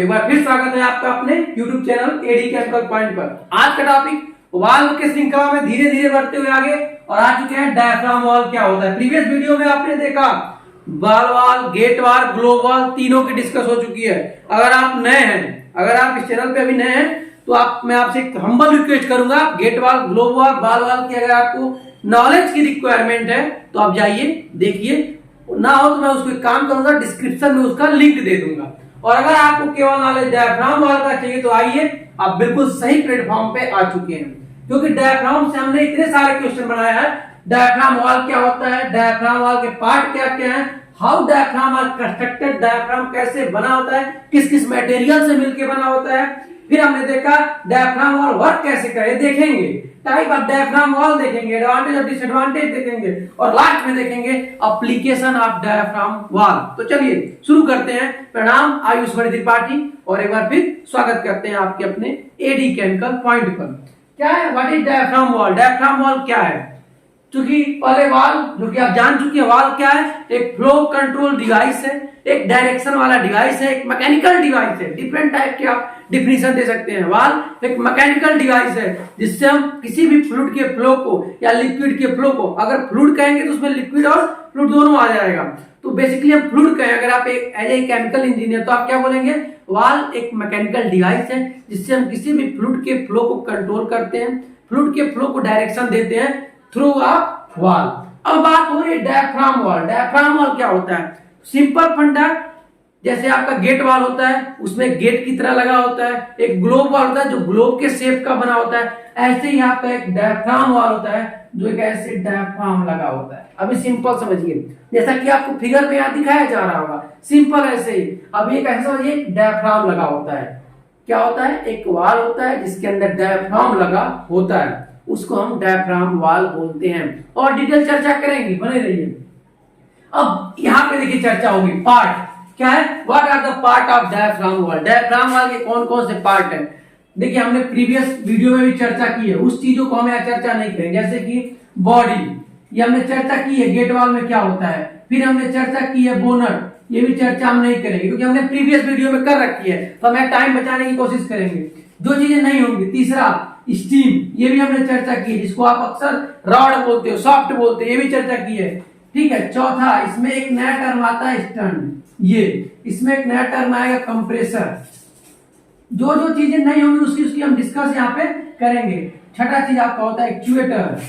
एक बार फिर स्वागत है आपका अपने YouTube channel AD chemical point पर। आज का टॉपिक वाल्व के श्रृंखला में धीरे धीरे बढ़ते हुए आगे और आ चुके हैं डायफ्राम वाल्व क्या होता है। प्रीवियस वीडियो में आपने देखा ball valve, gate valve, globe valve तीनों की डिस्कस हो चुकी है। अगर आप नए हैं, अगर आप इस चैनल पे अभी नए हैं तो मैं आपसे एक हम्बल रिक्वेस्ट करूंगा, gate valve, globe valve, ball valve की अगर आपको नॉलेज की रिक्वायरमेंट है तो आप जाइए देखिए, ना हो तो मैं उसको एक काम करूंगा, डिस्क्रिप्शन में उसका लिंक दे दूंगा। और अगर आपको केवल नॉलेज डायफ्राम वाल्व का चाहिए तो आइए, आप बिल्कुल सही प्लेटफॉर्म पे आ चुके हैं, क्योंकि डायफ्राम से हमने इतने सारे क्वेश्चन बनाए हैं। डायफ्राम वाल्व क्या होता है, डायफ्राम वाल्व के पार्ट क्या क्या है, how diaphragm are constructed, diaphragm कैसे बना होता है, किस किस मटेरियल से मिलकर बना होता है। फिर हमने देखा डायफ्राम वाल्व वर्क कैसे करे, देखेंगे टाइप ऑफ डायफ्राम वाल्व, देखेंगे एडवांटेज और डिसएडवांटेज देखेंगे, और लास्ट में देखेंगे एप्लीकेशन ऑफ डायफ्राम वाल्व। तो चलिए शुरू करते हैं। प्रणाम, आयुष त्रिपाठी, और एक बार फिर स्वागत करते हैं आपके अपने एडी केमिकल पॉइंट पर। क्या है, what is diaphragm valve? Diaphragm valve क्या है? क्योंकि पहले वाल्व जो कि आप जान चुके हैं, वाल्व क्या है, एक फ्लो कंट्रोल डिवाइस है, एक डायरेक्शन वाला डिवाइस है, एक मैकेनिकल डिवाइस है। डिफरेंट टाइप के आप डिफिनेशन दे सकते हैं। वाल्व एक मैकेनिकल डिवाइस है जिससे हम किसी भी फ्लूइड के फ्लो को या लिक्विड के फ्लो को, अगर फ्लूइड कहेंगे तो उसमें लिक्विड और फ्लूइड दोनों आ जाएगा, तो बेसिकली हम फ्लूइड कहें, अगर आप एक एज ए केमिकल इंजीनियर तो आप क्या बोलेंगे, वाल्व एक मैकेनिकल डिवाइस है जिससे हम किसी भी फ्लूइड के फ्लो को कंट्रोल करते हैं, फ्लूइड के फ्लो को डायरेक्शन देते हैं थ्रू अ वाल्व। अब बात हो रही है डायफ्राम वाल्व। डायफ्राम वाल्व क्या होता है? सिंपल फंडा, जैसे आपका गेट वाल्व होता है उसमें गेट की तरह लगा होता है, एक ग्लोब वाल्व होता है जो ग्लोब के शेप का बना होता है, ऐसे ही आपका एक डायफ्राम वाल्व होता है जो एक ऐसे डायफ्राम लगा होता है। अभी सिंपल समझिए, जैसा कि आपको फिगर में यहाँ दिखाया जा रहा होगा, सिंपल ऐसे ही। अभी एक ऐसा समझिए डायफ्राम लगा होता है, क्या होता है, एक वाल्व होता है जिसके अंदर डायफ्राम लगा होता है, उसको हम डायफ्राम वाल्व बोलते हैं। और डिटेल चर्चा करेंगे, बने रहिए। अब यहाँ पे देखिए चर्चा होगी, पार्ट क्या है, what are the part of diaphragm valve. Diaphragm valve के कौन कौन से पार्ट हैं? देखिए हमने प्रीवियस वीडियो में भी चर्चा की है, उस चीजों को हम यहाँ चर्चा नहीं करेंगे। जैसे कि बॉडी, ये हमने चर्चा की है, गेट वाल्व में क्या होता है। फिर हमने चर्चा की है बोनट, ये भी चर्चा हम नहीं करेंगे क्योंकि हमने प्रीवियस वीडियो में कर रखी है, तो हमें टाइम बचाने की कोशिश करेंगे, जो चीजें नहीं होंगी। तीसरा स्टीम, ये भी हमने चर्चा की है, जिसको आप अक्सर रॉड बोलते हो, सॉफ्ट बोलते हो, ये भी चर्चा की है, ठीक है। चौथा, इसमें एक नया टर्म आता है स्टर्न, ये इसमें एक नया टर्म आएगा कंप्रेसर। जो जो चीजें नहीं होंगी उसकी हम डिस्कस यहाँ पे करेंगे। छठा चीज आपका होता है एक्चुएटर।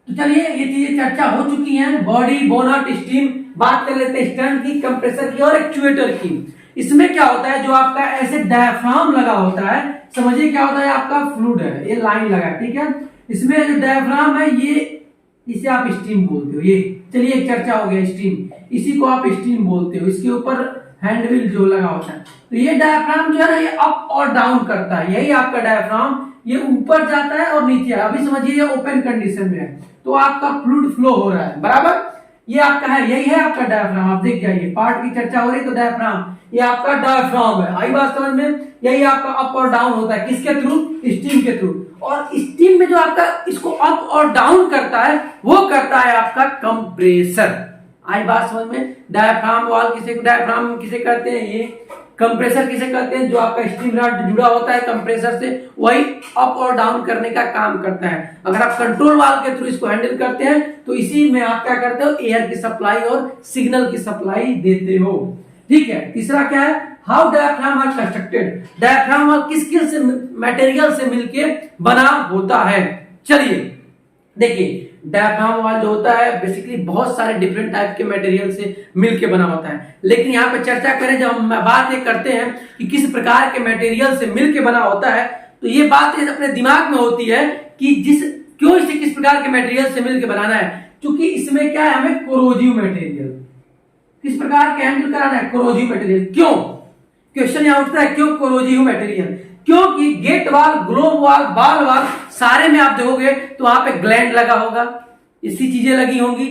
तो चलिए ये चीजें चर्चा हो चुकी हैं, बॉडी, बोनट, स्टीम। बात कर लेते हैं स्टर्न की, कंप्रेसर की और एक्चुएटर की। इसमें क्या होता है, जो आपका ऐसे डायफ्राम लगा होता है, समझिए क्या होता है, आपका फ्लूइड है, ये लाइन लगा, ठीक है। इसमें जो डायफ्राम है, ये इसे आप स्टीम बोलते हो। ये चलिए एक चर्चा हो गया स्टीम, इसी को आप स्टीम बोलते हो। इसके ऊपर हैंडविल जो लगा होता है, तो ये डायफ्राम जो है ना, ये अप और डाउन करता है, यही आपका डायफ्राम, ये ऊपर जाता है और नीचे। अभी समझिए ये ओपन कंडीशन में है तो आपका फ्लूइड फ्लो हो रहा है, बराबर, ये आपका है, यही है आपका डायफ्राम। आप देख जाइए, पार्ट की चर्चा हो रही है तो डायफ्राम, ये आपका डायफ्राम है। आई बात समझ में? यही आपका अप और डाउन होता है, किसके थ्रू, स्टीम के थ्रू। और स्टीम में जो आपका इसको अप और डाउन करता है वो करता है आपका कंप्रेसर। आई बात समझ में? डायफ्राम वाल्व किसे, डायफ्राम किसे कहते हैं, ये कंप्रेसर किसे कहते हैं, जो आपका स्टीम रॉड जुड़ा होता है कंप्रेसर से, वही अप और डाउन करने का काम करता है। अगर आप कंट्रोल वाल्व के थ्रू इसको हैंडल करते हैं तो इसी में आप क्या करते हो, एयर की सप्लाई और सिग्नल की सप्लाई देते हो, ठीक है। तीसरा क्या है, how diaphragm are constructed. Diaphragm valve किस किस मटेरियल से मिलके बना होता है। चलिए देखिए, डायफ्राम वाल्व जो होता है बेसिकली बहुत सारे डिफरेंट टाइप के मटेरियल से मिलके बना होता है, लेकिन यहाँ पे चर्चा करें जब हम बात ये करते हैं कि किस प्रकार के मटेरियल से मिलके बना होता है, तो ये बात अपने दिमाग में होती है कि क्यों इसे किस प्रकार के मटेरियल से मिलके बनाना है। क्योंकि इसमें क्या है, हमें कोरोजिव मटेरियल किस प्रकार के हैंडल कराना है, कोरोजिव मटेरियल। क्यों, क्वेश्चन यहाँ उठता है, क्यों कोरोजिव मटेरियल? क्योंकि gate valve, globe valve, ball valve, सारे में आप देखोगे तो वहां पे ग्लैंड लगा होगा, इसी चीजें लगी होंगी,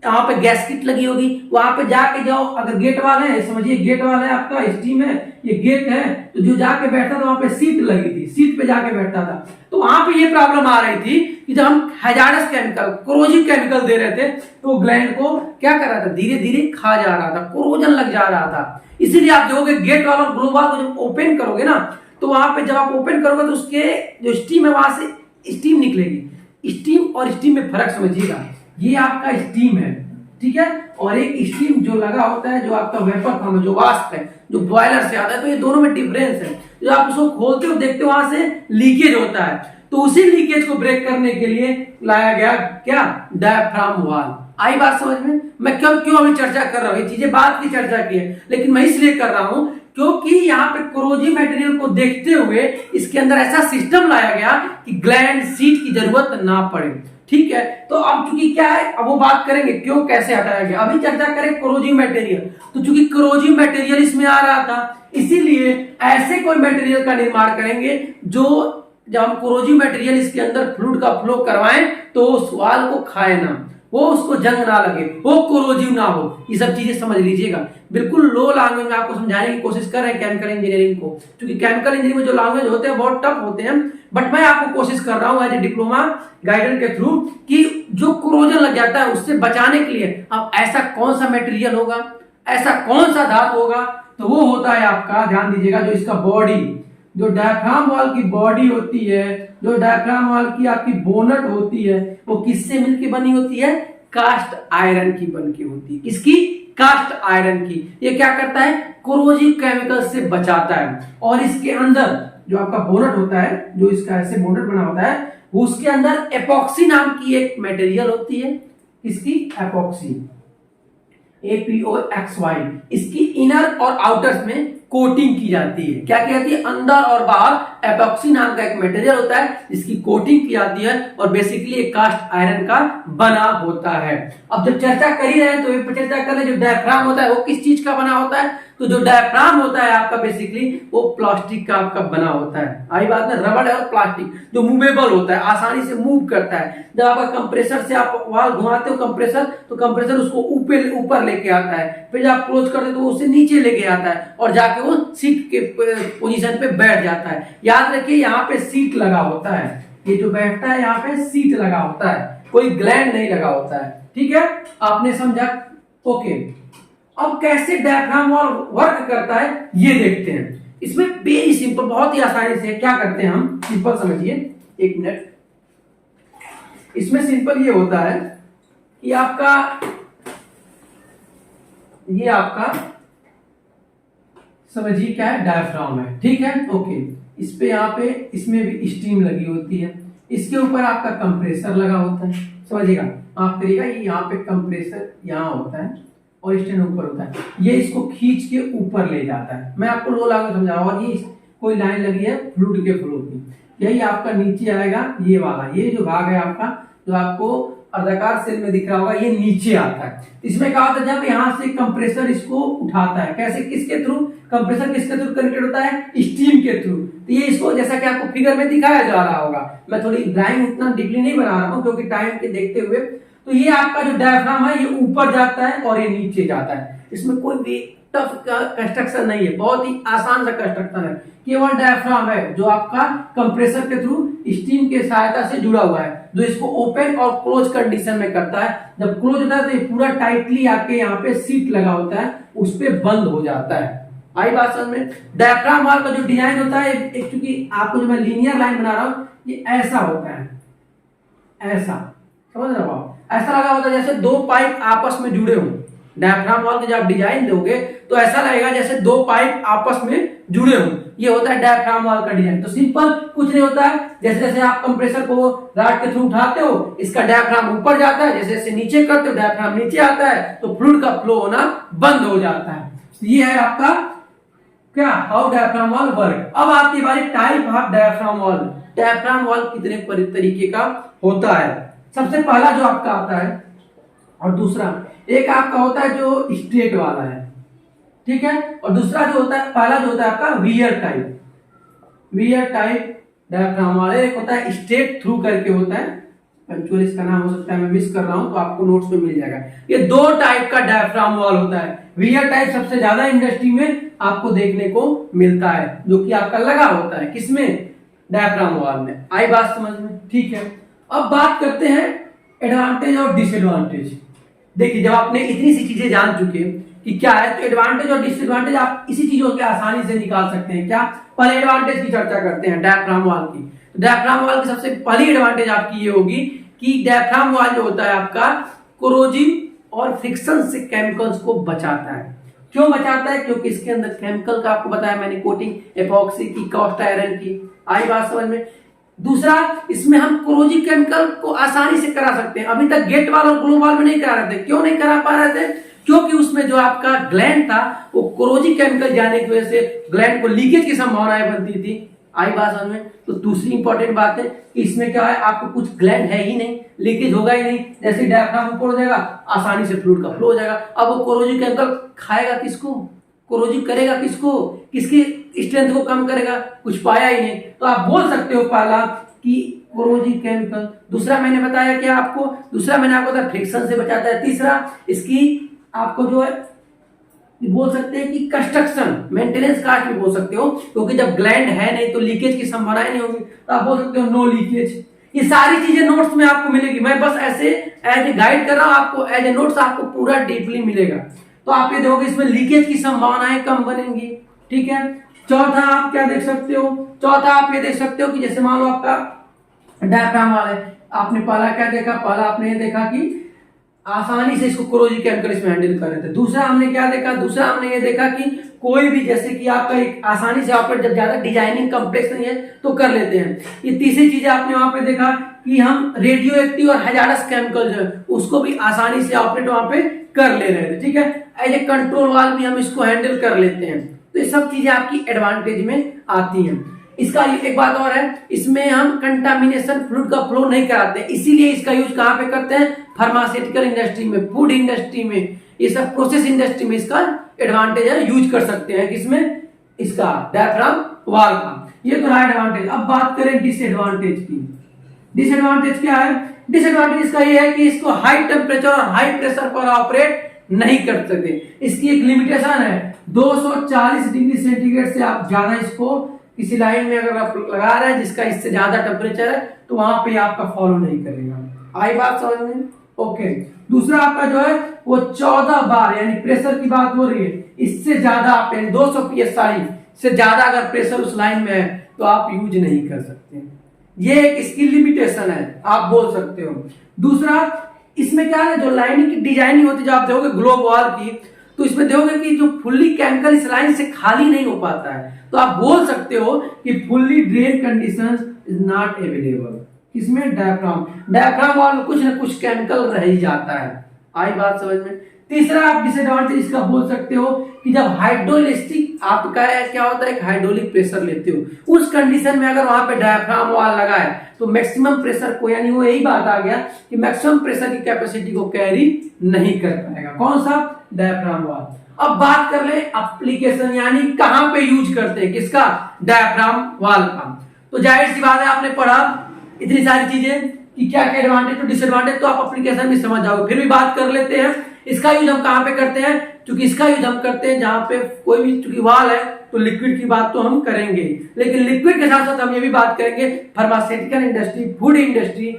यहाँ पे गैस्केट लगी होगी, वहां पे जाके जाओ, अगर गेट वाले हैं, समझिए गेट वाला है आपका, स्टीम है, ये गेट है, तो जो जाके बैठता था वहां पे सीट लगी थी, सीट पे जाके बैठता था, तो वहां पे ये प्रॉब्लम आ रही थी कि जब हम हैजार्डस केमिकल, कोरोजिव केमिकल दे रहे थे, तो ग्लैंड को क्या कर रहा था, धीरे धीरे खा जा रहा था, कोरोजन लग जा रहा था। इसीलिए आप देखोगे गेट वाला और ग्लोब वाल को जब ओपन करोगे ना, तो वहां पे जब आप ओपन करोगे तो उसके जो स्टीम है वहां से स्टीम निकलेगी। स्टीम और स्टीम में फर्क समझिएगा, ये आपका स्टीम है, ठीक है, और एक स्टीम जो लगा होता है, जो आपका वेपर फॉर्म है, जो वाष्प है, जो बॉयलर से आता है, तो ये दोनों में डिफरेंस है। जो आप उसको खोलते हो देखते हो वहां से लीकेज होता है, तो उसी लीकेज को ब्रेक करने के लिए लाया गया क्या, डायफ्राम वाल्व। आई बात समझ में? मैं क्यों अभी चर्चा कर रहा हूँ, ये चीजें बात की चर्चा की है, लेकिन मैं इसलिए कर रहा हूं क्योंकि यहाँ पे कोरोजिव मटेरियल को देखते हुए इसके अंदर ऐसा सिस्टम लाया गया कि ग्लैंड सीट की जरूरत ना पड़े, ठीक है। तो अब चूंकि क्या है, अब वो बात करेंगे क्यों कैसे हटाया गया, अभी चर्चा करें कोरोजिव मटेरियल। तो चूंकि कोरोजिव मटेरियल इसमें आ रहा था, इसीलिए ऐसे कोई मटेरियल का निर्माण करेंगे जो जब हम कोरोजिव मटेरियल इसके अंदर फ्लूइड का फ्लो करवाएं तो उस वाल को खाए ना, वो उसको जंग ना लगे, वो कोरोजिव ना हो। ये सब चीजें समझ लीजिएगा, बिल्कुल लो लैंग्वेज में आपको समझाने की कोशिश कर रहे हैं केमिकल इंजीनियरिंग को, क्योंकि केमिकल इंजीनियरिंग में जो लैंग्वेज होते हैं बहुत टफ होते हैं, बट मैं आपको कोशिश कर रहा हूं एज ए डिप्लोमा गाइडेंस के थ्रू कि जो कोरोजन लग जाता है उससे बचाने के लिए अब ऐसा कौन सा मटेरियल होगा, ऐसा कौन सा धातु होगा, तो वो होता है आपका, ध्यान दीजिएगा, जो इसका बॉडी, जो डायफ्राम वाल की बॉडी होती है, जो डायफ्राम वाल की आपकी बोनट होती है, वो किससे मिलकर बनी होती है, कास्ट आयरन की बनके होती है। किसकी? कास्ट आयरन की। ये क्या करता है, कोरोजिव केमिकल से बचाता है। और इसके अंदर जो आपका बोनट होता है, जो इसका ऐसे बोनट बना होता है, उसके अंदर एपॉक्सी नाम की एक मटेरियल होती है। इसकी एपॉक्सी, APOXY, इसकी इनर और आउटर्स में कोटिंग की जाती है। क्या की जाती है, अंदर और बाहर एपॉक्सी नाम का एक मटेरियल होता है जिसकी कोटिंग की जाती है, और बेसिकली एक कास्ट आयरन का बना होता है। अब जब चर्चा कर ही रहे हैं तो ये चर्चा कर ले, जो डायफ्राम होता है वो किस चीज का बना होता है, तो जो डायफ्राम होता है आपका बेसिकली वो प्लास्टिक का आपका बना होता है। आई बात ना, रबड़ है और प्लास्टिक जो मूवेबल होता है, आसानी से मूव करता है। जब आपका कंप्रेसर से आप वाल घुमाते हो कंप्रेसर, तो कंप्रेसर उसको ऊपर लेके आता है, फिर जब आप क्लोज करते हो तो उसे नीचे लेके आता है, और जाके वो सीट के पोजीशन पे बैठ जाता है। याद रखिए यहाँ पे सीट लगा होता है, ये जो बैठता है यहाँ पे सीट लगा होता है, कोई ग्लैंड नहीं लगा होता है, ठीक है, आपने समझा? ओके, अब कैसे डायफ्राम वाल वर्क करता है ये देखते हैं। इसमें वेरी सिंपल, बहुत ही आसानी से क्या करते हैं हम, सिंपल समझिए, एक मिनट। इसमें सिंपल ये होता है कि ये आपका समझिए क्या है, डायफ्राम है, ठीक है, ओके। इस पे यहाँ पे इसमें भी स्टीम लगी होती है, इसके ऊपर आपका कंप्रेसर लगा होता है, समझिएगा, आप करिएगा, ये यहाँ पे कंप्रेसर यहाँ होता है और स्टैंड ऊपर होता है, ये इसको खींच के ऊपर ले जाता है। मैं आपको लो लगा समझा, और ये कोई लाइन लगी है फ्लूइड के फ्लो की, यही आपका नीचे आएगा, ये वाला, ये जो भाग है आपका, जो आपको अर्धाकार सेल में दिख रहा होगा, ये नीचे आता है। इसमें क्या होता है, जब यहाँ से कंप्रेसर इसको उठाता है, कैसे, किसके थ्रू, कंप्रेसर किसके थ्रू कनेक्टेड होता है, स्टीम के थ्रू। तो ये इसको, जैसा कि आपको फिगर में दिखाया जा रहा होगा, मैं थोड़ी ड्राइंग उतना डीपली नहीं बना रहा हूँ क्योंकि टाइम के देखते हुए, तो ये आपका जो डायफ्राम है ये ऊपर जाता है और ये नीचे जाता है। इसमें कोई भी टफ कंस्ट्रक्शन नहीं है, बहुत ही आसान सा कंस्ट्रक्शन है, केवल डायफ्राम है जो आपका कंप्रेसर के थ्रू स्टीम के सहायता से जुड़ा हुआ है, जो इसको ओपन और क्लोज कंडीशन में करता है। जब क्लोज होता है तो ये पूरा टाइटली आके यहाँ पे सीट लगा होता है, उस पे बंद हो जाता है। आई बात समझ में? डायफ्राम वाल का जो डिजाइन होता है, एक चूंकि आपको जो मैं लीनियर लाइन बना रहा हूँ, ये ऐसा होता है, ऐसा, समझ रहे हो आप, ऐसा लगा होता है जैसे दो पाइप आपस में जुड़े हों। डायफ्राम वाल के जब आप डिजाइन दोगे तो ऐसा लगेगा जैसे दो पाइप आपस में जुड़े हों, ये होता है डायफ्राम वाल का डिजाइन। तो सिंपल कुछ नहीं होता है, जैसे जैसे आप कंप्रेसर को रॉड के थ्रू उठाते हो, इसका डायफ्राम ऊपर जाता है, जैसे जैसे नीचे करते हो डायफ्राम नीचे आता है, तो फ्लूइड का फ्लो होना बंद हो जाता है। ये है आपका क्या, हाउ डायफ्राम वाल वर्क। अब आपकी बारी टाइप ऑफ डायफ्राम वाल। डायफ्राम वाल कितने तरीके का होता है? सबसे पहला जो आपका आता है, और दूसरा एक आपका होता है जो स्ट्रेट वाला है, ठीक है, और दूसरा जो होता है, पहला जो होता है आपका वियर टाइप डायफ्राम वाला, एक होता है स्ट्रेट थ्रू करके होता है, पंक्चुअल इसका नाम हो सकता है, मैं मिस कर रहा हूं तो आपको नोट्स में मिल जाएगा। ये दो टाइप का डायफ्राम वॉल होता है। वियर टाइप सबसे ज्यादा इंडस्ट्री में आपको देखने को मिलता है, जो कि आपका लगा होता है किसमें, डायफ्राम वॉल में। आई बात समझ में? ठीक है, अब बात करते हैं एडवांटेज और डिसएडवांटेज। देखिए, जब आपने इतनी सी चीजें जान चुके कि क्या है, तो एडवांटेज और डिसएडवांटेज आप इसी चीजों के आसानी से निकाल सकते हैं। क्या? पहले एडवांटेज की चर्चा करते हैं डायफ्राम वॉल की। डायफ्राम वॉल की सबसे पहली एडवांटेज आपकी ये होगी कि डायफ्राम वॉल जो होता है आपका कोरोजिव और फ्रिक्शन से केमिकल्स को बचाता है। क्यों बचाता है? क्योंकि इसके अंदर केमिकल का आपको बताया मैंने, कोटिंग एपॉक्सी की, कास्ट आयरन की। आई बात समझ में? दूसरा, इसमें हम कोरोजिव केमिकल को आसानी से करा सकते हैं। अभी तक गेट वाल और ग्लो वाल में नहीं करा रहे थे। क्यों नहीं करा पा रहे थे? क्योंकि उसमें जो आपका ग्लैंड था वो कोरोजिव केमिकल जाने की वजह से ग्लैंड को लीकेज की संभावनाएं बनती थी। आई बात समझ में? तो दूसरी इंपॉर्टेंट बात है कि इसमें क्या है, आपको कुछ ग्लैंड है ही नहीं, लीकेज होगा ही नहीं। जैसे डायफ्राम ऊपर हो जाएगा, आसानी से फ्लूइड का फ्लो हो जाएगा। अब वो कोरोजिव केमिकल खाएगा किसको, कोरोजिव करेगा किसको, किसकी स्ट्रेंथ को कम करेगा? कुछ पाया ही नहीं। तो आप बोल सकते हो पहला कि कोरोजिव केमिकल। दूसरा मैंने बताया क्या आपको, दूसरा मैंने आपको बताया फ्रिक्शन से बचाता है। तीसरा, इसकी आपको जो है बोल सकते हैं कि कंस्ट्रक्शन मेंटेनेंस कास्ट भी बोल सकते हो, क्योंकि जब ग्लैंड है नहीं तो लीकेज की संभावना नहीं होगी, तो आप बोल सकते हो नो लीकेज। ये सारी चीजें नोट्स में आपको मिलेगी। मैं बस ऐसे एज ए गाइड कर रहा हूं आपको, एज ए नोट्स आपको पूरा डीपली मिलेगा। तो आप ये देखोगे इसमें लीकेज की संभावनाएं कम बनेंगी। ठीक है। चौथा आप क्या देख सकते हो, चौथा आप ये देख सकते हो कि जैसे मान लो आपका डायफ्राम वाला है, आपने पहला क्या देखा, पहला आपने ये देखा कि आसानी से इसको कोरोजिव केमिकल इसमें हैंडल कर रहे थे। दूसरा हमने क्या देखा, दूसरा हमने ये देखा कि कोई भी जैसे कि आपका एक आसानी से ऑपरेट, जब ज्यादा डिजाइनिंग कॉम्प्लेक्स नहीं है तो कर लेते हैं। ये तीसरी चीज आपने वहां पे देखा कि हम रेडियो एक्टिव और हैजार्डस केमिकल जो है उसको भी आसानी से ऑपरेट वहां पे कर ले रहे थे। ठीक है। एज ए कंट्रोल वाल भी हम इसको हैंडल कर लेते हैं। तो ये सब चीजें आपकी एडवांटेज में आती हैं। इसका एक बात और है, इसमें हम कंटामिनेशन फ्लूइड का फ्लो नहीं कराते, इसीलिए इसका यूज कहां पे करते हैं, फार्मास्यूटिकल इंडस्ट्री में, फूड इंडस्ट्री में, ये सब प्रोसेस इंडस्ट्री में इसका एडवांटेज है, यूज कर सकते हैं। किसमें? इसका डायफ्राम वाल का। ये तो रहा एडवांटेज। अब बात करें डिसएडवांटेज की। डिसएडवांटेज क्या है? डिसएडवांटेज इसका ये है कि इसको हाई टेम्परेचर और हाई प्रेशर पर ऑपरेट नहीं कर सकते। इसकी एक लिमिटेशन है, 240 डिग्री सेंटीग्रेड से आप ज्यादा इसको किसी लाइन में अगर आप लगा रहे हैं जिसका इससे ज्यादा टेम्परेचर है तो वहां पे आपका फॉलो नहीं करेगा। आई बात समझ में? ओके। दूसरा आपका जो है वो 14 बार, यानी प्रेशर की बात हो रही है, इससे ज्यादा आप 200 psi से ज्यादा अगर प्रेशर उस लाइन में है तो आप यूज नहीं कर सकते। ये एक इसकी लिमिटेशन है, आप बोल सकते हो। दूसरा, इसमें क्या है, जो लाइनिंग की डिजाइनिंग होती है, जो आप देखोगे ग्लोब वॉल की, तो इसमें देखोगे कि जो फुल्ली केमिकल इस लाइन से खाली नहीं हो पाता है। तो आप बोल सकते हो कि fully drain condition is not available. इसमें डायफ्राम वॉल में कुछ ना कुछ केमिकल रह ही जाता है। आई बात समझ में? तीसरा आप डिसएडवांटेज इसका बोल सकते हो कि जब हाइड्रोइलेक्ट्रिक आपका क्या होता है, हाइड्रोलिक प्रेशर लेते हो, उस कंडीशन में अगर वहां पे डायफ्राम वॉल लगा है तो मैक्सिमम प्रेशर को, यानी वो यही बात आ गया कि मैक्सिमम प्रेशर की कैपेसिटी को कैरी नहीं कर पाएगा। कौन सा? Diaphragm wall. अब बात कर ले एप्लीकेशन, यानी कहां पे यूज करते हैं, किसका? डायफ्राम वॉल का। तो जाहिर सी बात है, आपने पढ़ा इतनी सारी चीजें कि क्या क्या एडवांटेज और डिसएडवांटेज, तो आप एप्लीकेशन भी समझ जाओगे। फिर भी बात कर लेते हैं इसका यूज हम कहां पे करते हैं, क्योंकि इसका यूज हम करते हैं जहां पे कोई भी, चूंकि वॉल है तो लिक्विड की बात तो हम करेंगे, लेकिन लिक्विड के साथ साथ हम ये भी बात करेंगे फार्मास्यूटिकल इंडस्ट्री, फूड इंडस्ट्री,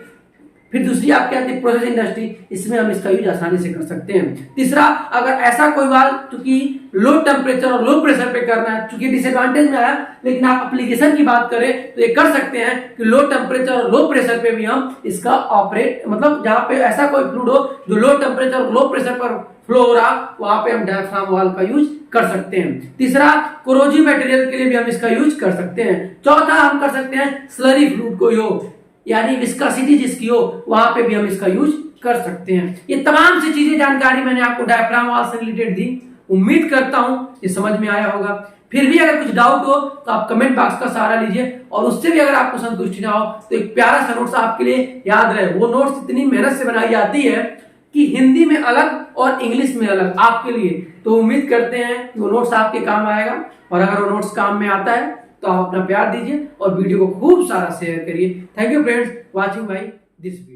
फिर दूसरी आपकी आती है प्रोसेस इंडस्ट्री, इसमें हम इसका यूज आसानी से कर सकते हैं। तीसरा, अगर ऐसा कोई वाल चूंकि लो टेम्परेचर और लो प्रेशर पे करना है, चूंकि डिसएडवांटेज में आया, लेकिन आप एप्लीकेशन की बात करें तो ये कर सकते हैं कि लो टेम्परेचर और लो प्रेशर पे भी हम इसका ऑपरेट, मतलब जहां पे ऐसा कोई फ्लूइड हो जो लो टेम्परेचर और लो प्रेशर पर फ्लो हो रहा, वहां पे हम डायफ्राम वॉल का यूज कर सकते हैं। तीसरा, कोरोजिव मटेरियल के लिए भी हम इसका यूज कर सकते हैं। चौथा, हम कर सकते हैं स्लरी फ्लूइड को यानी विस्कोसिटी जिसकी हो, वहां पे भी हम इसका यूज कर सकते हैं। ये तमाम सी चीजें जानकारी मैंने आपको डायफ्राम वॉल से रिलेटेड दी। उम्मीद करता हूं ये समझ में आया होगा। फिर भी अगर कुछ डाउट हो तो आप कमेंट बॉक्स का सहारा लीजिए, और उससे भी अगर आपको संतुष्टि ना हो तो एक प्यारा सा नोट्स आपके लिए याद रहे। वो नोट्स इतनी मेहनत से बनाई जाती है कि हिंदी में अलग और इंग्लिश में अलग आपके लिए, तो उम्मीद करते हैं कि वो नोट्स आपके काम आएगा। और अगर वो नोट्स काम में आता है तो आप अपना प्यार दीजिए और वीडियो को खूब सारा शेयर करिए। Thank you friends watching my this video.